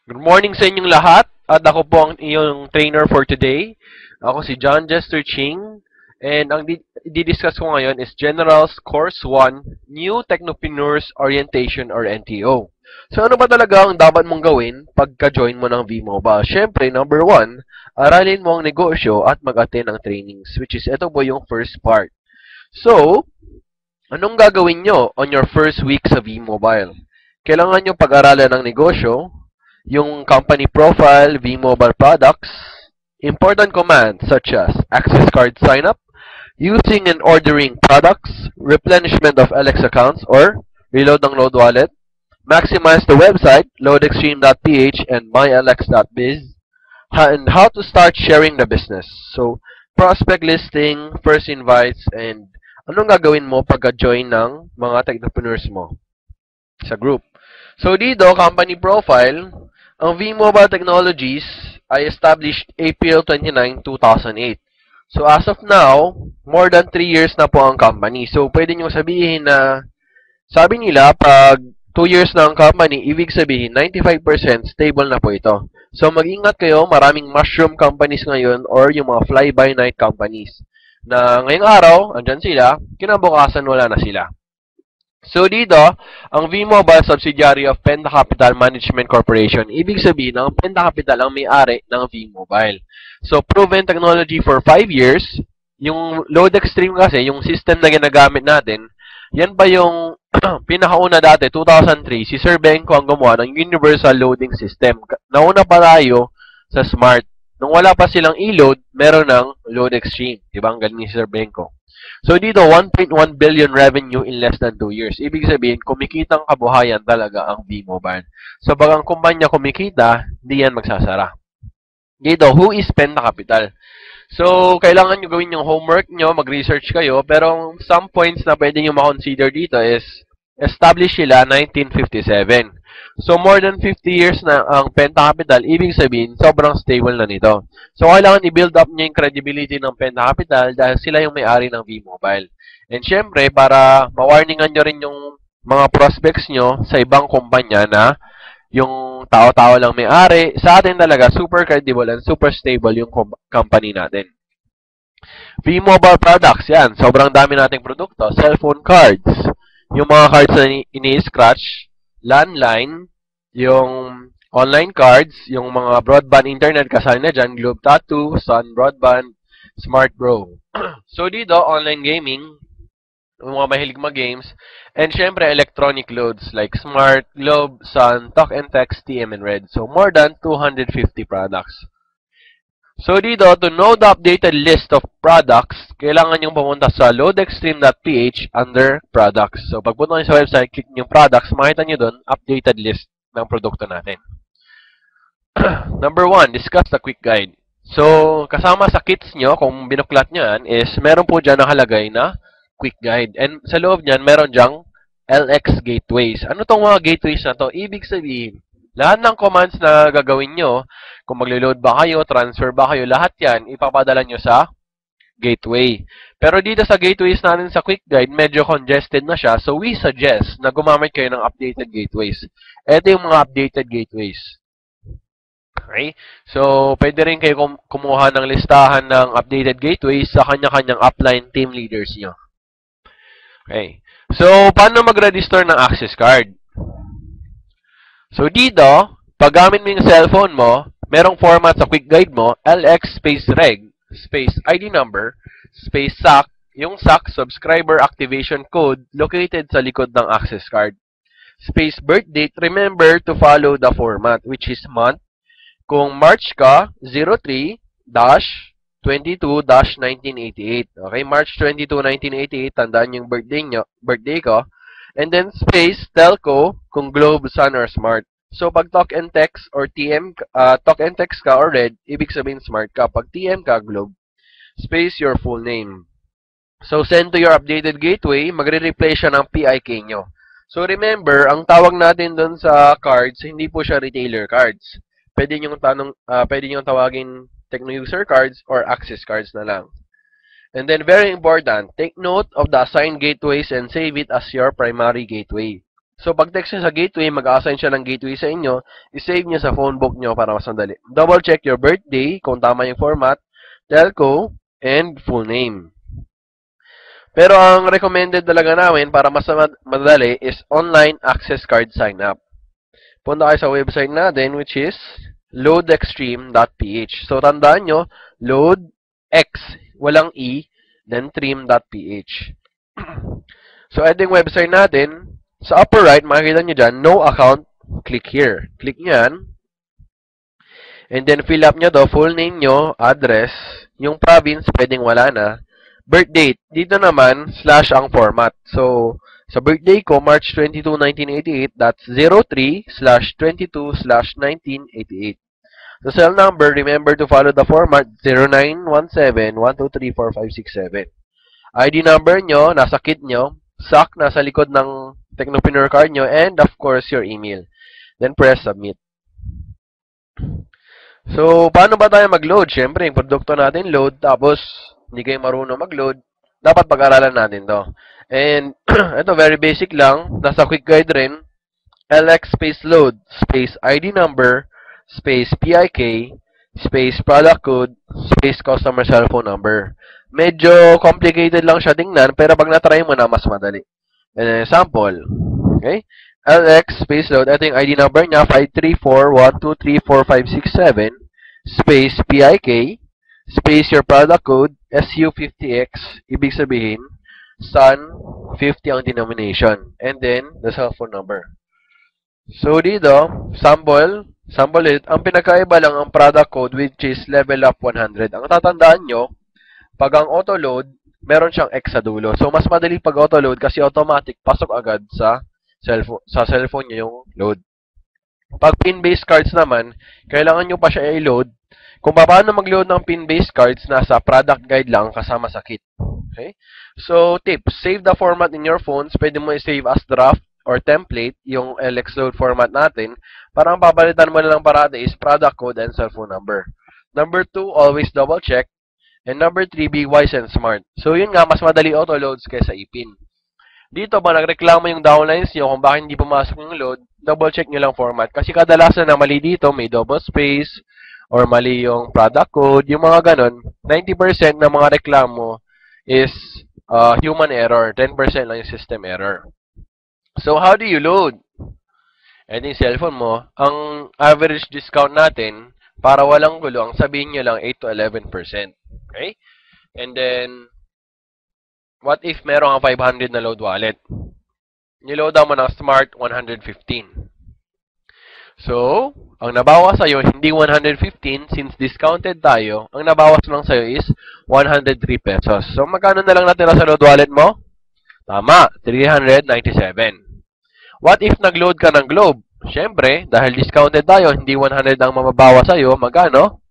Good morning sa inyong lahat at ako po ang iyong trainer for today. Ako si John Jester Ching and ang di-discuss ko ngayon is General's Course 1, New Technopreneurs Orientation or NTO. So ano ba talaga ang dapat mong gawin pagka-join mo ng V-Mobile? Siyempre, number 1, aralin mo ang negosyo at mag-attend ng trainings, which is ito po yung first part. So, anong gagawin nyo on your first week sa V-Mobile? Kailangan nyo pag-aralan ng negosyo, yung company profile, V-Mobile products, important commands such as access card sign-up, using and ordering products, replenishment of LX accounts or reload ng load wallet, maximize the website, loadextreme.ph and mylx.biz, and how to start sharing the business. So, prospect listing, first invites, and anong gagawin mo pagka-join ng mga technopreneurs mo sa group. So, dito, company profile, ang V-Mobile Technologies ay established April 29, 2008. So, as of now, more than 3 years na po ang company. So, pwede nyo sabihin na, sabi nila, pag 2 years na ang company, ibig sabihin, 95% stable na po ito. So, mag-ingat kayo, maraming mushroom companies ngayon or yung mga fly-by-night companies na ngayong araw, andyan sila, kinabukasan wala na sila. So dito, ang V-Mobile subsidiary of Penta Capital Management Corporation. Ibig sabihin, ang Penta Capital ang may-ari ng V-Mobile. So proven technology for 5 years. Yung load extreme kasi, yung system na ginagamit natin, yan pa yung pinakauna dati, 2003, si Sir Benko ang gumawa ng Universal Loading System. Nauna pa tayo sa Smart. Nung wala pa silang e-load, meron ng load extreme. Diba? Ang galing ni Sir Benko. So dito, 1.1 billion revenue in less than 2 years. Ibig sabihin, kumikitang kabuhayan talaga ang V-Mobile. So pag ang kumpanya kumikita, hindi yan magsasara. Dito, who is Penta Capital? So, kailangan nyo gawin yung homework nyo, mag-research kayo, pero some points na pwede nyo ma-consider dito is, established sila 1957. So, more than 50 years na ang Penta Capital, ibig sabihin, sobrang stable na nito. So, kailangan i-build up nyo yung credibility ng Penta Capital dahil sila yung may-ari ng V-Mobile. And syempre, para ma-warningan nyo rin yung mga prospects nyo sa ibang kumpanya na yung tao-tao lang may-ari, sa atin talaga, super credible and super stable yung company natin. V-Mobile products, yan. Sobrang dami nating produkto. Cellphone cards. Yung mga cards na ini-scratch. Landline. Yung online cards. Yung mga broadband internet kasali na dyan. Globe Tattoo, Sun Broadband, Smart Bro. So dito, online gaming. Yung mga mahilig mag-games. And syempre, electronic loads like Smart, Globe, Sun, Talk and Text, TM, and Red. So more than 250 products. So dito, to know the updated list of products, kailangan nyo pumunta sa loadextreme.ph under products. So pagpunta nyo sa website, click nyo yung products, makita nyo doon, updated list ng produkto natin. Number 1, discuss the quick guide. So, kasama sa kits nyo, kung binuklat nyo yan, is meron po dyan nakalagay na quick guide. And sa loob nyan, meron dyang LX gateways. Ano tong mga gateways na to? Ibig sabihin, lahat ng commands na gagawin nyo, kung maglo-load ba kayo, transfer ba kayo, lahat yan, ipapadala nyo sa gateway. Pero dito sa gateways natin sa quick guide, medyo congested na siya. So, we suggest na gumamit kayo ng updated gateways. Ito yung mga updated gateways. Okay? So, pwede rin kayo kumuha ng listahan ng updated gateways sa kanya-kanyang upline team leaders nyo. Okay. So, paano mag-register ng access card? So, dito, pag gamit mo yung cellphone mo, merong format sa quick guide mo, LX space reg, space ID number, space SAC, yung SAC, subscriber activation code, located sa likod ng access card. Space birth date, remember to follow the format, which is month. Kung March ka, 03-22-1988. Okay, March 22, 1988, tandaan yung birthday ko. And then space, telco, kung Globe, Sun, or Smart. So, pag talk and text or TM, talk and text ka or red, ibig sabihin Smart ka. Pag TM ka, Globe, space your full name. So, send to your updated gateway, magre-replay siya ng PIK nyo. So, remember, ang tawag natin doon sa cards, hindi po siya retailer cards. Pwede nyo tawagin Techno User cards or Access cards na lang. And then, very important, take note of the assigned gateways and save it as your primary gateway. So, pag text nyo sa gateway, mag-assign siya ng gateway sa inyo, isave nyo sa phone book nyo para mas madali. Double check your birthday, kung tama yung format, telco, and full name. Pero ang recommended talaga namin para mas madali is online access card sign up. Punta kayo sa website natin, which is loadextreme.ph. So, tandaan nyo, load X, walang E, then stream.ph. So, ito yung website natin. Sa upper right, makikita nyo dyan, no account, click here. Click nyo yan. And then, fill up nyo to, full name nyo, address, yung province, pwedeng wala na. Birth date, dito naman, slash ang format. So, sa birthday ko, March 22, 1988, that's 03/22/1988. So, cell number, remember to follow the format 0917-1234567. ID number nyo, nasa kit nyo. SAC, nasa likod ng Technopreneur card nyo. And, of course, your email. Then, press submit. So, paano ba tayo mag-load? Siyempre, yung produkto natin load, tapos hindi kayo marunong mag-load, dapat pag-aralan natin to. And, ito, very basic lang. Nasa quick guide rin. LX space load, space ID number, space PIK, space product code, space customer cellphone number. Medyo complicated lang siya tingnan, pero pag na-try mo na, mas madali. And, sample. Okay? LX space load, ito yung ID number niya, 53412345667, space PIK, space your product code, SU50X, ibig sabihin, Sun 50 ang denomination, and then the cell phone number. So, dito, sample it, ang pinakaiba lang ang product code, which is level up 100. Ang tatandaan nyo, pag ang auto-load, meron siyang X sa dulo. So, mas madali pag auto-load kasi automatic, pasok agad sa cellphone nyo yung load. Pag pin-based cards naman, kailangan nyo pa siya i-load. Kung paano mag-load ng pin-based cards, nasa product guide lang kasama sa kit. Okay? So, tips. Save the format in your phones. Pwede mo i-save as draft or template yung LX load format natin. Parang papalitan mo na lang parati is product code and cellphone number. Number 2, always double check. And number 3, be wise and smart. So, yun nga, mas madali auto-loads kaysa ipin. Dito ba, nagreklamo yung downlines nyo kung bakit hindi pumasok yung load, double check nyo lang format. Kasi kadalasan na mali dito, may double space, or mali yung product code, yung mga ganon, 90% ng mga reklamo is human error, 10% lang yung system error. So, how do you load? Ito yung cellphone mo, ang average discount natin, para walang gulo, ang sabihin nyo lang 8 to 11%. Okay? And then, what if meron kang 500 na load wallet? Niloadan mo ng Smart 115. So, ang nabawas sa'yo, hindi 115, since discounted tayo, ang nabawas lang sa'yo is 103 pesos. So, magkano na lang natira sa load wallet mo? Tama, 397. What if nag-load ka ng Globe? Siyempre, dahil discounted tayo, hindi 100 ang mababawas sa'yo, magkano?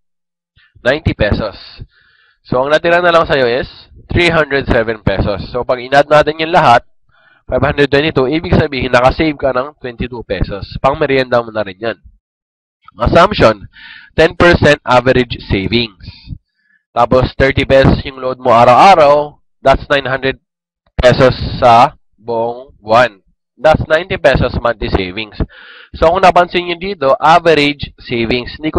90 pesos. So, ang natira na lang sa'yo is 307 pesos. So, pag in-add natin yung lahat, 522, ibig sabihin, nakasave ka ng 22 pesos. Pang merienda mo na rin yan. Assumption, 10% average savings. Tapos, 30 pesos yung load mo araw-araw, that's 900 pesos sa buong buwan. That's 90 pesos monthly savings. So, kung napansin nyo dito, average savings. Hindi ko